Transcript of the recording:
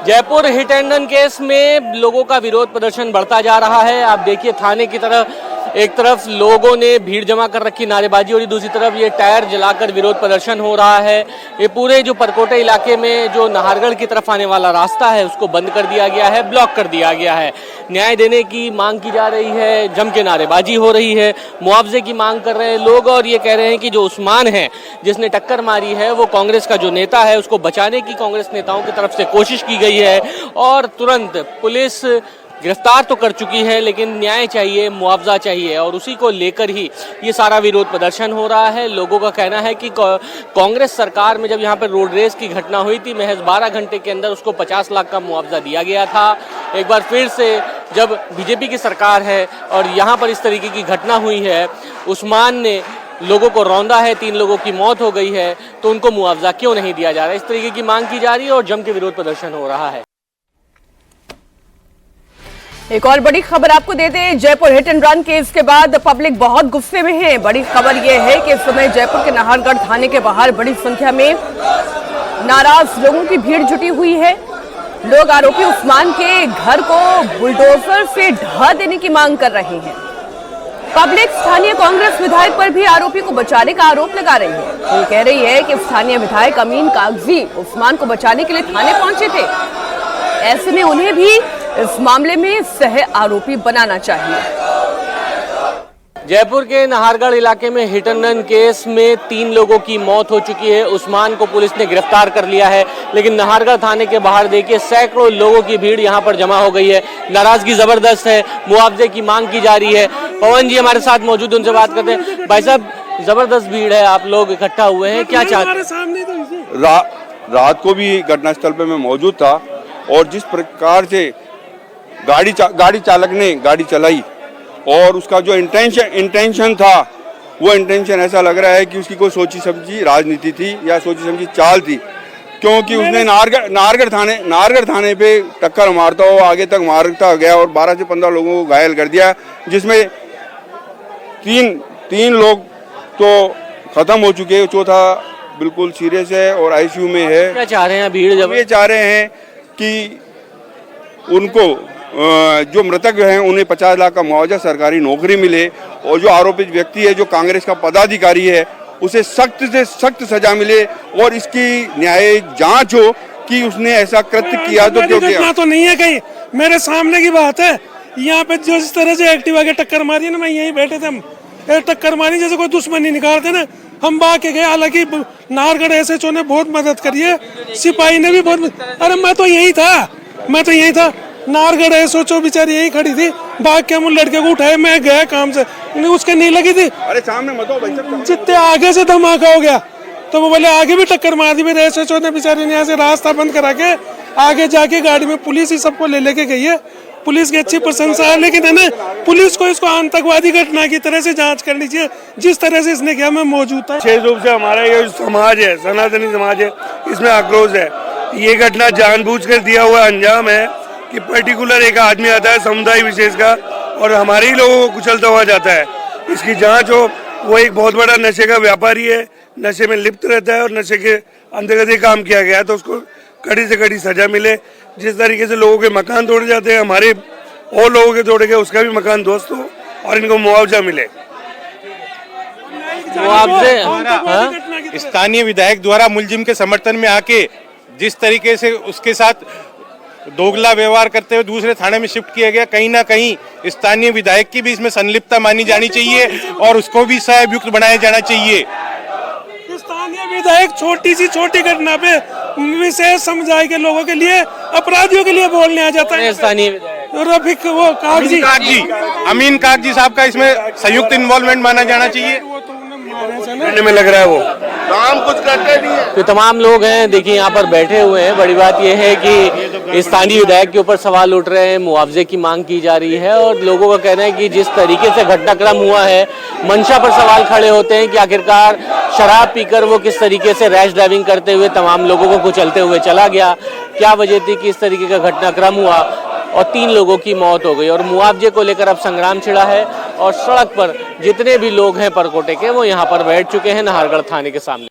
Jaipur hit and run case में लोगों का विरोध प्रदर्शन बढ़ता जा रहा है। आप देखिए थाने की तरफ एक तरफ लोगों ने भीड़ जमा कर रखी, नारेबाजी हो रही, दूसरी तरफ ये टायर जलाकर विरोध प्रदर्शन हो रहा है। ये पूरे जो परकोटे इलाके में जो नाहरगढ़ की तरफ आने वाला रास्ता है उसको बंद कर दिया गया है, ब्लॉक कर दिया गया है। न्याय देने की मांग की जा रही है, जम के नारेबाजी हो रही है, मुआवजे की मांग कर रहे हैं लोग और ये कह रहे हैं कि जो उस्मान है जिसने टक्कर मारी है वो कांग्रेस का जो नेता है, उसको बचाने की कांग्रेस नेताओं की तरफ से कोशिश की गई है और तुरंत पुलिस गिरफ्तार तो कर चुकी है, लेकिन न्याय चाहिए, मुआवजा चाहिए और उसी को लेकर ही ये सारा विरोध प्रदर्शन हो रहा है। लोगों का कहना है कि कांग्रेस सरकार में जब यहाँ पर रोड रेस की घटना हुई थी, महज 12 घंटे के अंदर उसको 50 लाख का मुआवजा दिया गया था। एक बार फिर से जब बीजेपी की सरकार है और यहाँ पर इस तरीके की घटना हुई है, उस्मान ने लोगों को रौंदा है, 3 लोगों की मौत हो गई है, तो उनको मुआवजा क्यों नहीं दिया जा रहा है? इस तरीके की मांग की जा रही है और जम के विरोध प्रदर्शन हो रहा है। एक और बड़ी खबर आपको दे दें, Jaipur hit and run case के बाद पब्लिक बहुत गुस्से में है। बड़ी खबर यह है कि इस समय जयपुर के नाहरगढ़ थाने के बाहर बड़ी संख्या में नाराज लोगों की भीड़ जुटी हुई है। लोग आरोपी उस्मान के घर को बुलडोजर से ढहा देने की मांग कर रहे हैं। पब्लिक स्थानीय कांग्रेस विधायक पर भी आरोपी को बचाने का आरोप लगा रही है। तो ये कह रही है कि स्थानीय विधायक अमीन कागजी उस्मान को बचाने के लिए थाने पहुंचे थे, ऐसे में उन्हें भी इस मामले में सह आरोपी बनाना चाहिए। जयपुर के नाहरगढ़ इलाके में हिट एंड रन केस में 3 लोगों की मौत हो चुकी है। उस्मान को पुलिस ने गिरफ्तार कर लिया है, लेकिन नाहरगढ़ थाने के बाहर देखिए सैकड़ों लोगों की भीड़ यहाँ पर जमा हो गई है। नाराजगी जबरदस्त है, मुआवजे की मांग की जा रही है। पवन जी हमारे साथ मौजूद, उनसे बात करते हैं। भाई साहब, जबरदस्त भीड़ है, आप लोग इकट्ठा हुए हैं, क्या चाहते हैं? रात को भी घटनास्थल पे मैं मौजूद था और जिस प्रकार से गाड़ी चालक ने गाड़ी चलाई और उसका जो इंटेंशन था, वो इंटेंशन ऐसा लग रहा है कि उसकी कोई सोची समझी राजनीति थी या सोची समझी चाल थी, क्योंकि उसने नाहरगढ़ थाने पे टक्कर मारता हुआ आगे तक मारता गया और 12 से 15 लोगों को घायल कर दिया, जिसमें तीन लोग तो खत्म हो चुके हैं, चौथा बिल्कुल सीरियस है और आईसीयू में है। क्या चाह रहे हैं भीड़? जब ये चाह रहे हैं कि उनको जो मृतक हैं उन्हें 50 लाख का मुआवजा, सरकारी नौकरी मिले और जो आरोपित व्यक्ति है, जो कांग्रेस का पदाधिकारी है, उसे सख्त से सख्त सजा मिले और इसकी न्यायिक जांच हो कि उसने ऐसा कृत्य किया तो क्यों किया। तो नहीं है कहीं, मेरे सामने की बात है। यहाँ पे जो इस तरह से एक्टिवा के टक्कर मारी ना, मैं यहीं बैठे थे, हम टक्कर मारी जैसे कोई दुश्मनी निकालते ना, हम भाग के गए। हालांकि नाहरगढ़ एसएचओ ने बहुत मदद करी है, सिपाही ने भी बहुत। अरे मैं तो यही था, नाहरगढ़ एसएचओ बेचारी यही खड़ी थी, भाग के हम लड़के को उठाए, मैं गया काम से, उसके नहीं लगी थी। अरे सामने मत हो भाई साहब, जितने आगे से धमाका हो गया तो वो बोले आगे भी टक्कर मार दी। मेरे एसएचओ ने बेचारे ने यहाँ से रास्ता बंद करा के आगे जाके गाड़ी में पुलिस ही सबको लेके गई है। पुलिस की अच्छी प्रशंसा है, लेकिन है ना, पुलिस को इसको आतंकवादी घटना की तरह से जांच करनी चाहिए जिस तरह से इसने किया। मैं मौजूद था। विशेष रूप से हमारा ये समाज है, सनातनी समाज है, इसमें आक्रोश है। ये घटना जानबूझकर दिया हुआ अंजाम है कि पर्टिकुलर एक आदमी आता है समुदाय विशेष का और हमारे ही लोगों को कुचलता हुआ जाता है। इसकी जांच हो। वो एक बहुत बड़ा नशे का व्यापारी है, नशे में लिप्त रहता है और नशे के अंतर्गत ये काम किया गया है, तो उसको कड़ी से कड़ी सजा मिले। जिस तरीके से लोगों के मकान तोड़े जाते हैं, हमारे और लोगों के तोड़े गए, उसका भी मकान ध्वस्त हो और इनको मुआवजा मिले। स्थानीय विधायक द्वारा मुलजिम के समर्थन में आके जिस तरीके से उसके साथ दोगला व्यवहार करते हुए दूसरे थाने में शिफ्ट किया गया, कहीं ना कहीं स्थानीय विधायक की भी इसमें संलिप्तता मानी जानी चाहिए और उसको भी सहायुक्त बनाया जाना चाहिए। स्थानीय विधायक छोटी घटना पे विशेष समुदाय के लोगों के लिए, अपराधियों के लिए बोलने आ जाता है। स्थानीय विधायक रफीक वो अमीन कागजी साहब का इसमें संयुक्त इन्वॉल्वमेंट माना जाना चाहिए। में लग रहा है वो काम कुछ करते नहीं है। तो तमाम लोग हैं देखिए यहाँ पर बैठे हुए हैं। बड़ी बात यह है कि स्थानीय विधायक के ऊपर सवाल उठ रहे हैं, मुआवजे की मांग की जा रही है और लोगों का कहना है कि जिस तरीके से घटनाक्रम हुआ है, मंशा पर सवाल खड़े होते हैं कि आखिरकार शराब पीकर वो किस तरीके से रैश ड्राइविंग करते हुए तमाम लोगों को कुचलते हुए चला गया, क्या वजह थी कि इस तरीके का घटनाक्रम हुआ और 3 लोगों की मौत हो गई। और मुआवजे को लेकर अब संग्राम छिड़ा है और सड़क पर जितने भी लोग हैं परकोटे के, वो यहाँ पर बैठ चुके हैं नाहरगढ़ थाने के सामने।